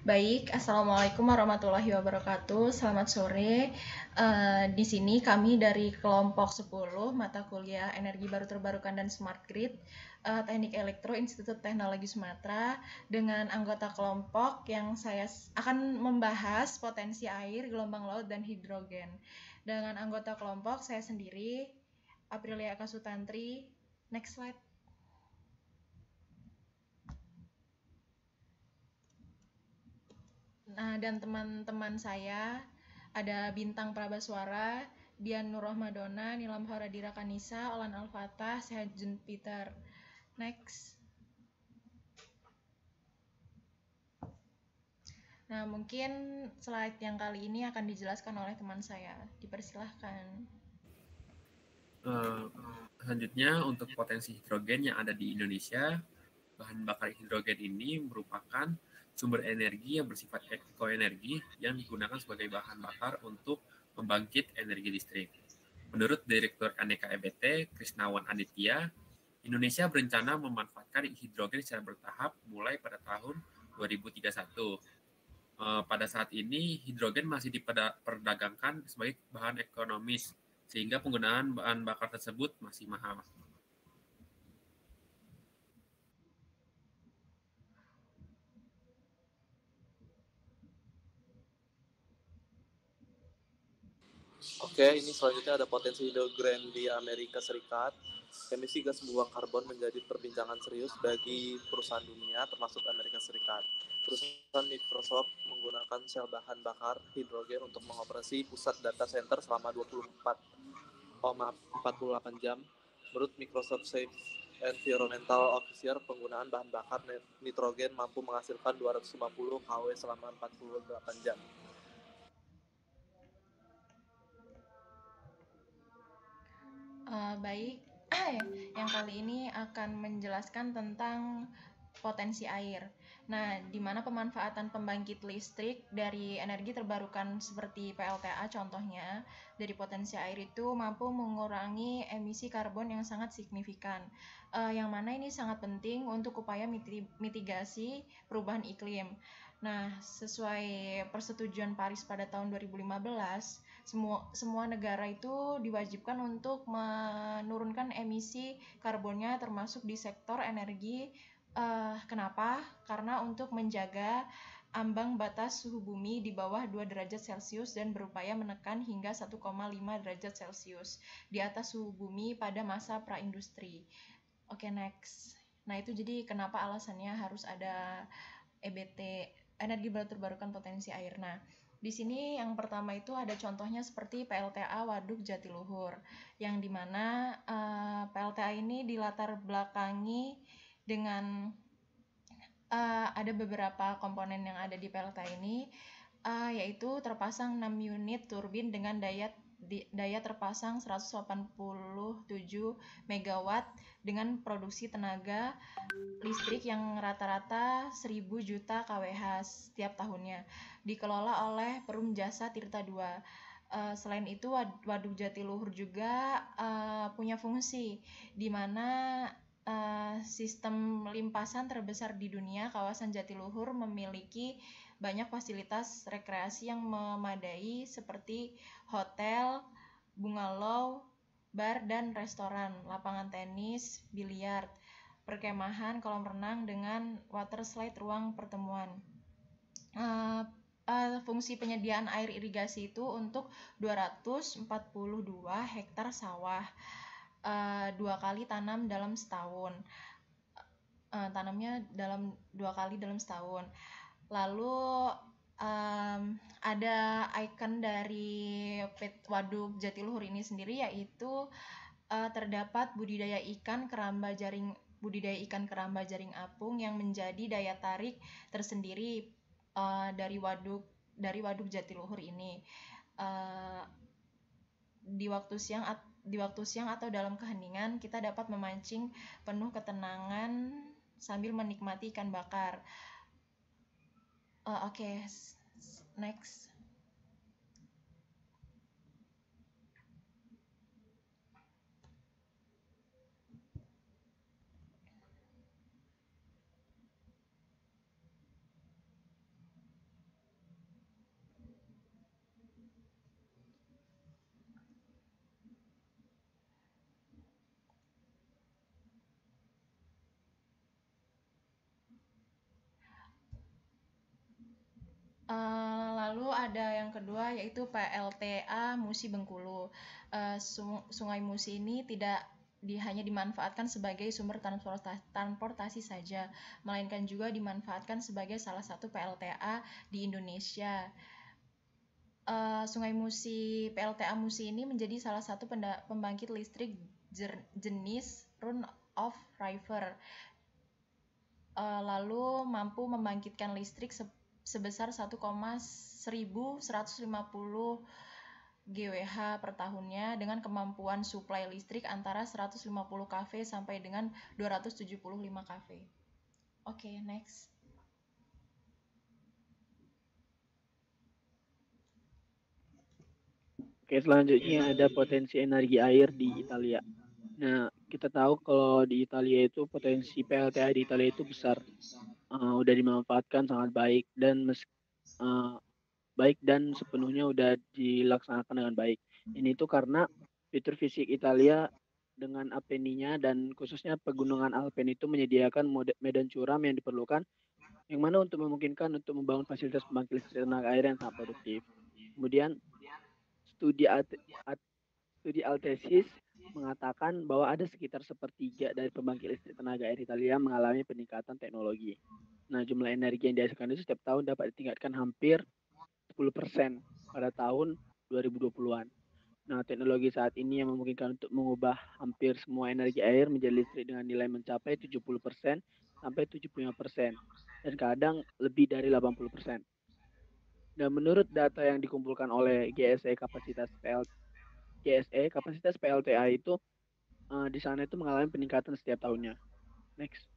Baik, Assalamualaikum warahmatullahi wabarakatuh. Selamat sore. Di sini kami dari kelompok 10 mata kuliah Energi Baru Terbarukan dan Smart Grid, Teknik Elektro Institut Teknologi Sumatera dengan anggota kelompok yang saya akan membahas potensi air, gelombang laut, dan hidrogen. Dengan anggota kelompok saya sendiri, Aprilia Kasutantri. Next slide. Nah, dan teman-teman saya ada Bintang Prabaswara, Dian Nur Rahmadona, Nilam Horadira Kanisa, Olan Alfatah, Sehajun Peter. Next. Nah, mungkin slide yang kali ini akan dijelaskan oleh teman saya. Dipersilahkan. Selanjutnya, untuk potensi hidrogen yang ada di Indonesia, bahan bakar hidrogen ini merupakan sumber energi yang bersifat ekoenergi yang digunakan sebagai bahan bakar untuk membangkit energi listrik. Menurut Direktur Aneka EBT, Krisnawan Aditya, Indonesia berencana memanfaatkan hidrogen secara bertahap mulai pada tahun 2031. Pada saat ini, hidrogen masih diperdagangkan sebagai bahan ekonomis, sehingga penggunaan bahan bakar tersebut masih mahal. Oke, ini selanjutnya ada potensi hidrogen di Amerika Serikat. Emisi gas buang karbon menjadi perbincangan serius bagi perusahaan dunia, termasuk Amerika Serikat. Perusahaan Microsoft menggunakan sel bahan bakar hidrogen untuk mengoperasi pusat data center selama 48 jam. Menurut Microsoft Safe Environmental Officer, penggunaan bahan bakar nitrogen mampu menghasilkan 250 kW selama 48 jam. Baik, yang kali ini akan menjelaskan tentang potensi air. Nah, di mana pemanfaatan pembangkit listrik dari energi terbarukan seperti PLTA contohnya dari potensi air itu mampu mengurangi emisi karbon yang sangat signifikan. Yang mana ini sangat penting untuk upaya mitigasi perubahan iklim. Nah, sesuai persetujuan Paris pada tahun 2015, semua negara itu diwajibkan untuk menurunkan emisi karbonnya termasuk di sektor energi. Kenapa? Karena untuk menjaga ambang batas suhu bumi di bawah 2 derajat Celcius dan berupaya menekan hingga 1,5 derajat Celcius di atas suhu bumi pada masa praindustri. Oke, next. Nah, itu jadi kenapa alasannya harus ada EBT, energi baru terbarukan potensi air. Nah, di sini yang pertama itu ada contohnya seperti PLTA Waduk Jatiluhur, yang dimana PLTA ini dilatar belakangi dengan ada beberapa komponen yang ada di PLTA ini, yaitu terpasang 6 unit turbin dengan daya terpasang 187 megawatt dengan produksi tenaga listrik yang rata-rata 1000 juta kWh setiap tahunnya, dikelola oleh Perum Jasa Tirta II. Selain itu, Waduk Jatiluhur juga punya fungsi di mana sistem limpasan terbesar di dunia. Kawasan Jatiluhur memiliki banyak fasilitas rekreasi yang memadai seperti hotel, bungalow, bar dan restoran, lapangan tenis, biliar, perkemahan, kolam renang dengan water slide, ruang pertemuan. Fungsi penyediaan air irigasi itu untuk 242 hektar sawah, 2 kali tanam dalam setahun. Tanamnya dalam 2 kali dalam setahun. Lalu ada ikon dari Waduk Jatiluhur ini sendiri, yaitu terdapat budidaya ikan keramba jaring apung yang menjadi daya tarik tersendiri dari waduk Jatiluhur ini. Di waktu siang atau dalam keheningan kita dapat memancing penuh ketenangan sambil menikmati ikan bakar. Oke, next. ada yang kedua yaitu PLTA Musi Bengkulu. Sungai Musi ini tidak hanya dimanfaatkan sebagai sumber transportasi saja, melainkan juga dimanfaatkan sebagai salah satu PLTA di Indonesia. Sungai Musi, PLTA Musi ini menjadi salah satu pembangkit listrik jenis run of river. Lalu mampu membangkitkan listrik sebesar 1,1150 GWh per tahunnya dengan kemampuan suplai listrik antara 150 kV sampai dengan 275 kV. Oke, next. Oke, selanjutnya ada potensi energi air di Italia. Nah, kita tahu kalau di Italia itu potensi PLTA di Italia itu besar. Udah dimanfaatkan sangat baik dan baik dan sepenuhnya udah dilaksanakan dengan baik. Ini itu karena fitur fisik Italia dengan Apeninya dan khususnya pegunungan Alpen itu menyediakan medan curam yang diperlukan, yang mana untuk memungkinkan untuk membangun fasilitas pembangkit listrik tenaga air yang sangat produktif. Kemudian studi Altesis mengatakan bahwa ada sekitar sepertiga dari pembangkit listrik tenaga air Italia mengalami peningkatan teknologi. Nah, jumlah energi yang dihasilkan itu setiap tahun dapat ditingkatkan hampir 10% pada tahun 2020-an. Nah, teknologi saat ini yang memungkinkan untuk mengubah hampir semua energi air menjadi listrik dengan nilai mencapai 70% sampai 75%, dan kadang lebih dari 80%. Dan menurut data yang dikumpulkan oleh GSE kapasitas PLTA itu di sana itu mengalami peningkatan setiap tahunnya. Next.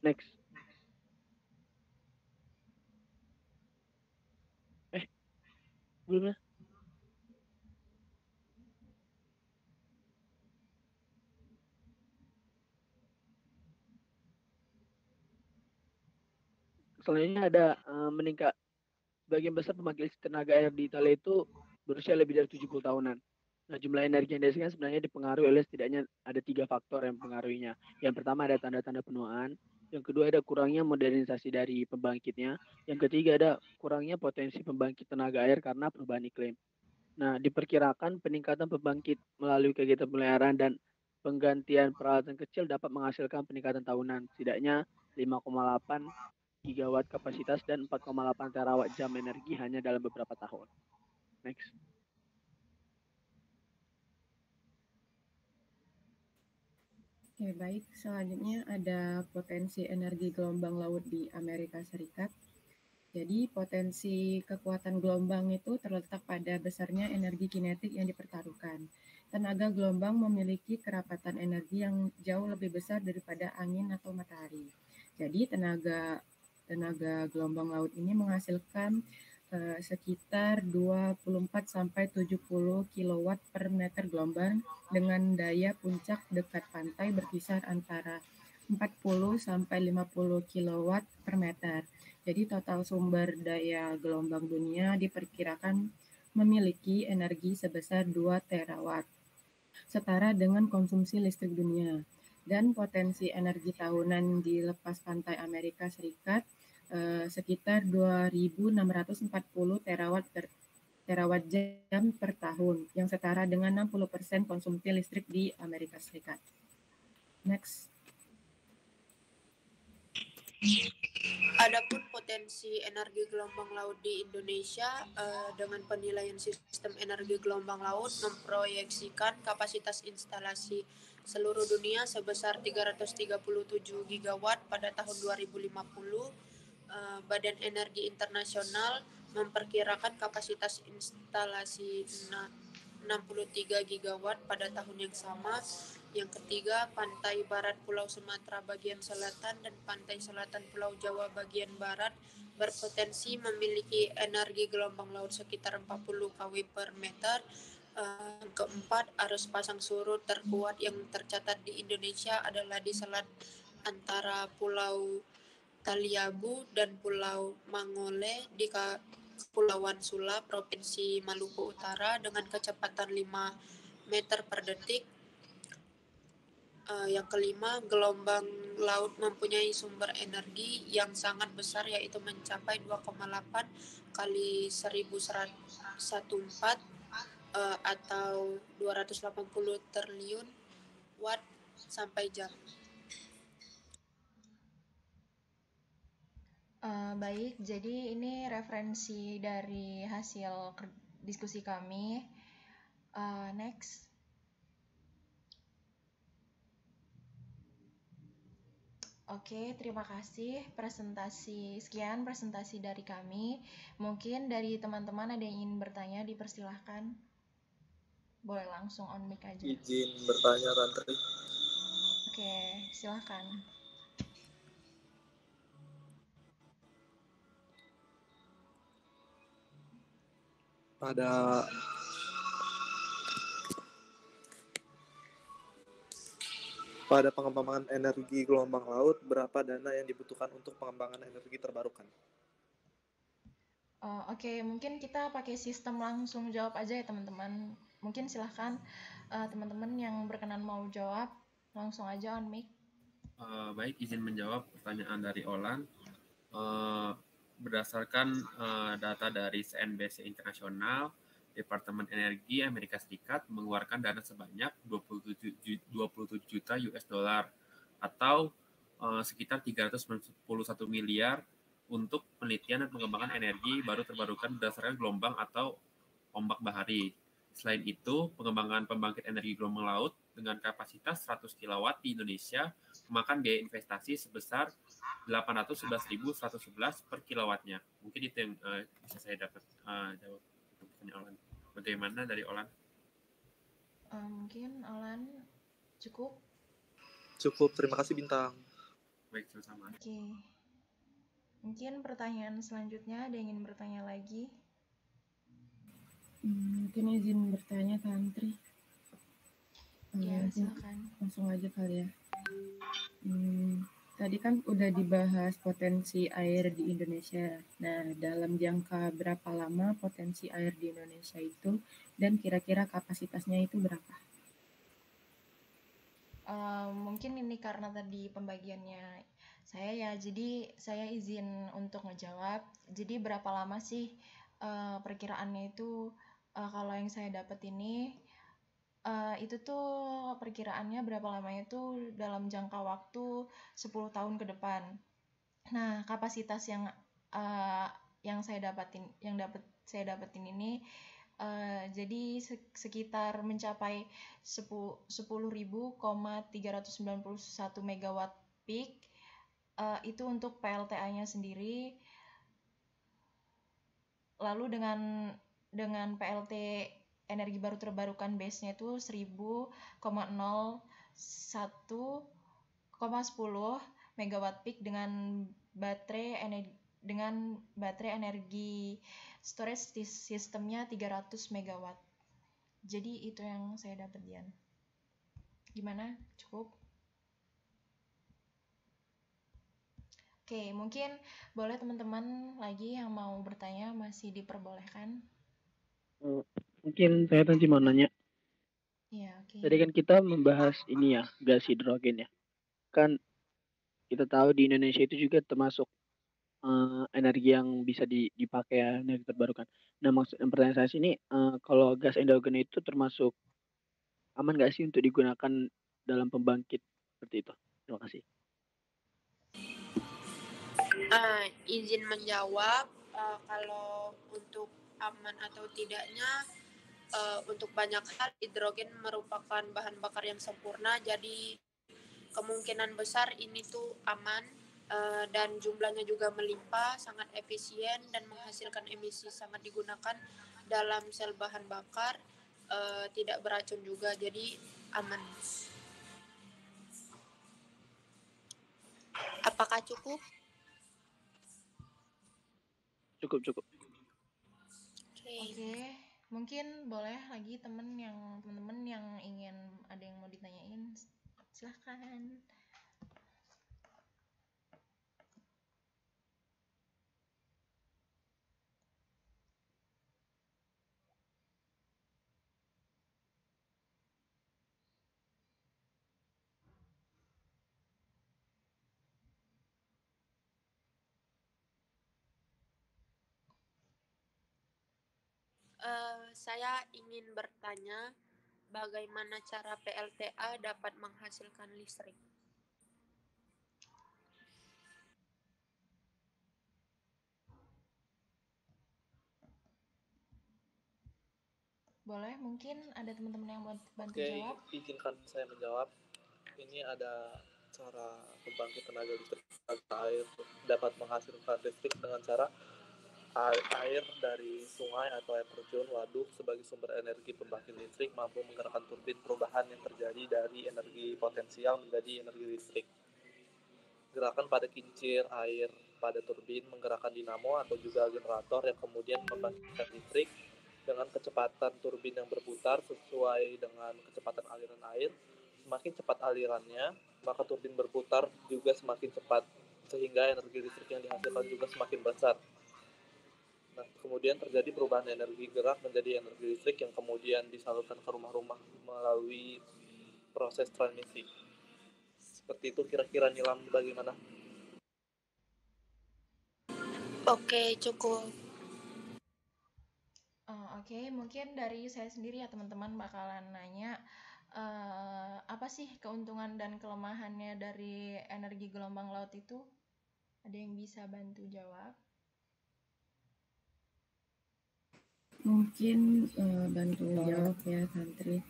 Next. Belum ya? Selanjutnya ada meningkat. Sebagian besar pembangkit listrik tenaga air di Italia itu berusia lebih dari 70 tahunan. Nah, jumlah energi yang dihasilkan sebenarnya dipengaruhi oleh setidaknya ada 3 faktor yang mempengaruhinya. Yang pertama ada tanda-tanda penuaan. Yang kedua ada kurangnya modernisasi dari pembangkitnya. Yang ketiga ada kurangnya potensi pembangkit tenaga air karena perubahan iklim. Nah, diperkirakan peningkatan pembangkit melalui kegiatan pemeliharaan dan penggantian peralatan kecil dapat menghasilkan peningkatan tahunan setidaknya 5,8 gigawatt kapasitas dan 4,8 terawatt jam energi hanya dalam beberapa tahun. Next. Oke, baik. Selanjutnya ada potensi energi gelombang laut di Amerika Serikat. Jadi potensi kekuatan gelombang itu terletak pada besarnya energi kinetik yang dipertaruhkan. Tenaga gelombang memiliki kerapatan energi yang jauh lebih besar daripada angin atau matahari. Jadi tenaga gelombang laut ini menghasilkan sekitar 24 sampai 70 kW per meter gelombang dengan daya puncak dekat pantai berkisar antara 40 sampai 50 kW per meter. Jadi total sumber daya gelombang dunia diperkirakan memiliki energi sebesar 2 terawatt, setara dengan konsumsi listrik dunia. Dan potensi energi tahunan di lepas pantai Amerika Serikat sekitar 2.640 terawatt jam per tahun, yang setara dengan 60% konsumsi listrik di Amerika Serikat. Next. Adapun potensi energi gelombang laut di Indonesia dengan penilaian sistem energi gelombang laut memproyeksikan kapasitas instalasi seluruh dunia sebesar 337 gigawatt pada tahun 2050. Badan Energi Internasional memperkirakan kapasitas instalasi 63 gigawatt pada tahun yang sama. Yang ketiga, pantai barat Pulau Sumatera bagian selatan dan pantai selatan Pulau Jawa bagian barat berpotensi memiliki energi gelombang laut sekitar 40 kW per meter. Keempat, arus pasang surut terkuat yang tercatat di Indonesia adalah di selat antara Pulau Taliabu dan Pulau Mangole di Kepulauan Sula, Provinsi Maluku Utara dengan kecepatan 5 meter per detik. Yang kelima, gelombang laut mempunyai sumber energi yang sangat besar, yaitu mencapai 2,8 kali 1114 atau 280 triliun watt sampai jam. Baik, jadi ini referensi dari hasil diskusi kami. Next. Oke, terima kasih sekian presentasi dari kami. Mungkin dari teman-teman ada yang ingin bertanya, dipersilahkan. Boleh langsung on mic aja. Izin bertanya, Tantri. Oke, silahkan. Pada pengembangan energi gelombang laut, berapa dana yang dibutuhkan untuk pengembangan energi terbarukan? Oke, mungkin kita pakai sistem langsung jawab aja ya teman-teman. Mungkin silahkan teman-teman yang berkenan mau jawab, langsung aja on mic. Baik, izin menjawab pertanyaan dari Olan. Berdasarkan data dari CNBC Internasional, Departemen Energi Amerika Serikat mengeluarkan dana sebanyak 27 juta US dollar atau sekitar 391 miliar untuk penelitian dan pengembangan energi baru terbarukan berdasarkan gelombang atau ombak bahari. Selain itu, pengembangan pembangkit energi gelombang laut dengan kapasitas 100 kW di Indonesia memakan biaya investasi sebesar 811.111 per kilowatnya. Mungkin itu yang bisa saya dapat jawab untuk pertanyaan Olan. Bagaimana dari Olan? Mungkin Olan cukup? Cukup, terima kasih Bintang. Baik, sama-sama. Oke. Mungkin pertanyaan selanjutnya ada yang ingin bertanya lagi? Mungkin izin bertanya, Tantri. Ya, silakan. Langsung aja kali ya. Tadi kan udah dibahas potensi air di Indonesia. Nah, dalam jangka berapa lama potensi air di Indonesia itu dan kira-kira kapasitasnya itu berapa? Mungkin ini karena tadi pembagiannya saya ya, jadi saya izin untuk ngejawab. Jadi berapa lama sih perkiraannya itu kalau yang saya dapat ini itu tuh perkiraannya berapa lamanya itu dalam jangka waktu 10 tahun ke depan. Nah, kapasitas yang saya dapetin ini jadi sekitar mencapai 10.391 megawatt peak itu untuk PLTA-nya sendiri. Lalu dengan PLT energi baru terbarukan base-nya itu 10,01,10 megawatt peak dengan baterai energi storage sistemnya 300 megawatt. Jadi itu yang saya dapat, Dian. Gimana? Cukup? Oke, mungkin boleh teman-teman lagi yang mau bertanya masih diperbolehkan. Mungkin saya nanti mau nanya. Iya, oke. Tadi kan kita membahas ini ya, gas hidrogen ya. Kan kita tahu di Indonesia itu juga termasuk energi yang bisa dipakai ya, energi terbarukan. Nah, pertanyaan saya sini, kalau gas hidrogen itu termasuk aman nggak sih untuk digunakan dalam pembangkit seperti itu? Terima kasih. Izin menjawab, kalau untuk aman atau tidaknya, untuk banyak hal hidrogen merupakan bahan bakar yang sempurna, jadi kemungkinan besar ini tuh aman dan jumlahnya juga melimpah, sangat efisien dan menghasilkan emisi sangat digunakan dalam sel bahan bakar, tidak beracun juga, jadi aman. Apakah cukup? Cukup. Oke, mungkin boleh lagi teman-teman yang ingin ada yang mau ditanyain, silahkan. Saya ingin bertanya bagaimana cara PLTA dapat menghasilkan listrik. Boleh, mungkin ada teman-teman yang bantu Oke, jawab. izinkan saya menjawab. Ini ada cara pembangkit tenaga listrik air dapat menghasilkan listrik dengan cara air dari sungai atau air terjun, waduk sebagai sumber energi pembangkit listrik mampu menggerakkan turbin perubahan yang terjadi dari energi potensial menjadi energi listrik. Gerakan pada kincir air pada turbin menggerakkan dinamo atau juga generator yang kemudian membangkitkan listrik dengan kecepatan turbin yang berputar sesuai dengan kecepatan aliran air. Semakin cepat alirannya, maka turbin berputar juga semakin cepat, sehingga energi listrik yang dihasilkan juga semakin besar. Nah, kemudian terjadi perubahan energi gerak menjadi energi listrik yang kemudian disalurkan ke rumah-rumah melalui proses transmisi. Seperti itu kira-kira Nilam, bagaimana? Oke, cukup. Oke, mungkin dari saya sendiri ya teman-teman bakalan nanya apa sih keuntungan dan kelemahannya dari energi gelombang laut itu? Ada yang bisa bantu jawab? Mungkin bantu jawab ya, Santri.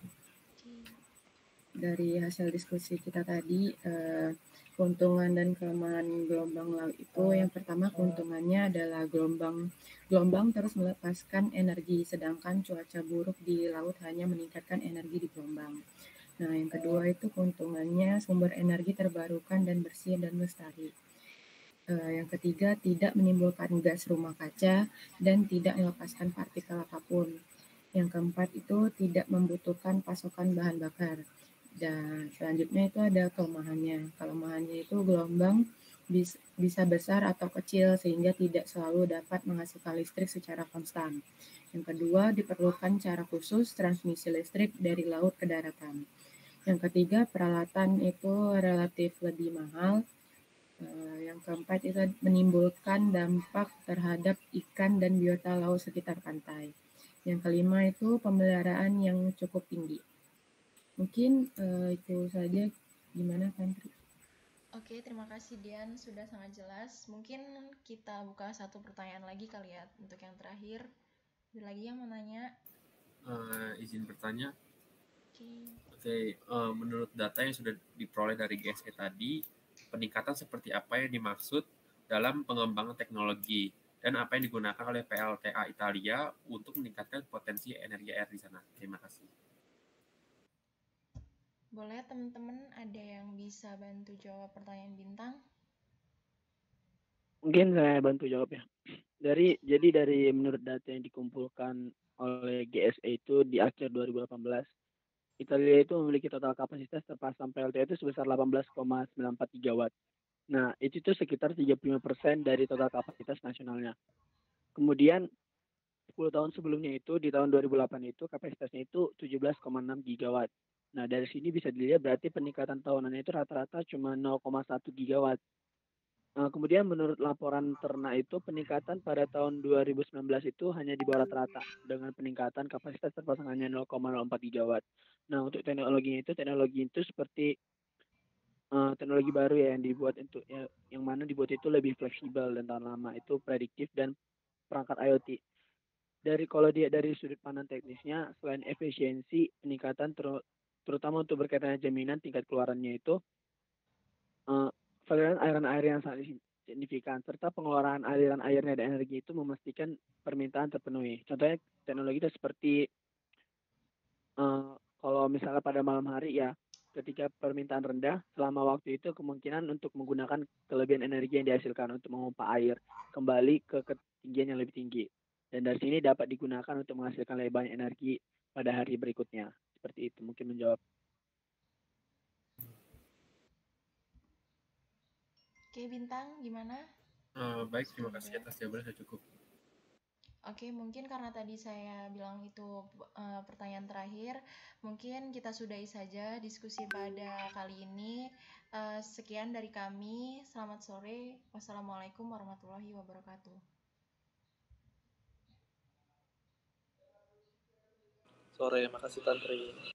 Dari hasil diskusi kita tadi, keuntungan dan kelemahan gelombang laut itu, yang pertama keuntungannya adalah gelombang terus melepaskan energi, sedangkan cuaca buruk di laut hanya meningkatkan energi di gelombang. Nah, yang kedua itu keuntungannya sumber energi terbarukan dan bersih dan lestari. Yang ketiga, tidak menimbulkan gas rumah kaca dan tidak melepaskan partikel apapun. Yang keempat itu tidak membutuhkan pasokan bahan bakar. Dan selanjutnya itu ada kelemahannya. Kelemahannya itu gelombang bisa besar atau kecil sehingga tidak selalu dapat menghasilkan listrik secara konstan. Yang kedua, diperlukan cara khusus transmisi listrik dari laut ke daratan. Yang ketiga, peralatan itu relatif lebih mahal. Yang keempat itu menimbulkan dampak terhadap ikan dan biota laut sekitar pantai. Yang kelima itu pemeliharaan yang cukup tinggi. Mungkin itu saja. Gimana, Santri? Oke, terima kasih Dian, sudah sangat jelas. Mungkin kita buka satu pertanyaan lagi kali ya untuk yang terakhir. Ada lagi yang mau nanya? Izin bertanya. Oke. Menurut data yang sudah diperoleh dari GSE tadi, peningkatan seperti apa yang dimaksud dalam pengembangan teknologi dan apa yang digunakan oleh PLTA Italia untuk meningkatkan potensi energi air di sana? Terima kasih. Boleh teman-teman ada yang bisa bantu jawab pertanyaan Bintang? Mungkin saya bantu jawab ya. Jadi dari menurut data yang dikumpulkan oleh GSE itu di akhir 2018, Italia itu memiliki total kapasitas terpasang PLTA itu sebesar 18,94 gigawatt. Nah, itu tuh sekitar 35% dari total kapasitas nasionalnya. Kemudian 10 tahun sebelumnya itu di tahun 2008 itu kapasitasnya itu 17,6 gigawatt. Nah, dari sini bisa dilihat berarti peningkatan tahunannya itu rata-rata cuma 0,1 gigawatt. Kemudian menurut laporan Terna itu peningkatan pada tahun 2019 itu hanya di bawah rata-rata dengan peningkatan kapasitas terpasang hanya 0,04 gigawatt. Nah, untuk teknologi itu seperti teknologi baru ya yang dibuat untuk yang mana dibuat itu lebih fleksibel dan tahan lama, itu prediktif dan perangkat IoT. Dari sudut pandang teknisnya, selain efisiensi, peningkatan terutama untuk berkaitan jaminan tingkat keluarannya itu aliran airan air yang sangat signifikan, serta pengeluaran aliran airnya dan energi itu memastikan permintaan terpenuhi. Contohnya teknologi itu seperti kalau misalnya pada malam hari ya, ketika permintaan rendah, selama waktu itu kemungkinan untuk menggunakan kelebihan energi yang dihasilkan untuk memompa air kembali ke ketinggian yang lebih tinggi. Dan dari sini dapat digunakan untuk menghasilkan lebih banyak energi pada hari berikutnya. Seperti itu mungkin menjawab. Oke, Bintang, gimana? Baik, terima kasih atas jawabannya, saya cukup. Oke, mungkin karena tadi saya bilang itu pertanyaan terakhir, mungkin kita sudahi saja diskusi pada kali ini. Sekian dari kami, selamat sore. Wassalamualaikum warahmatullahi wabarakatuh. sore. Makasih Tantri.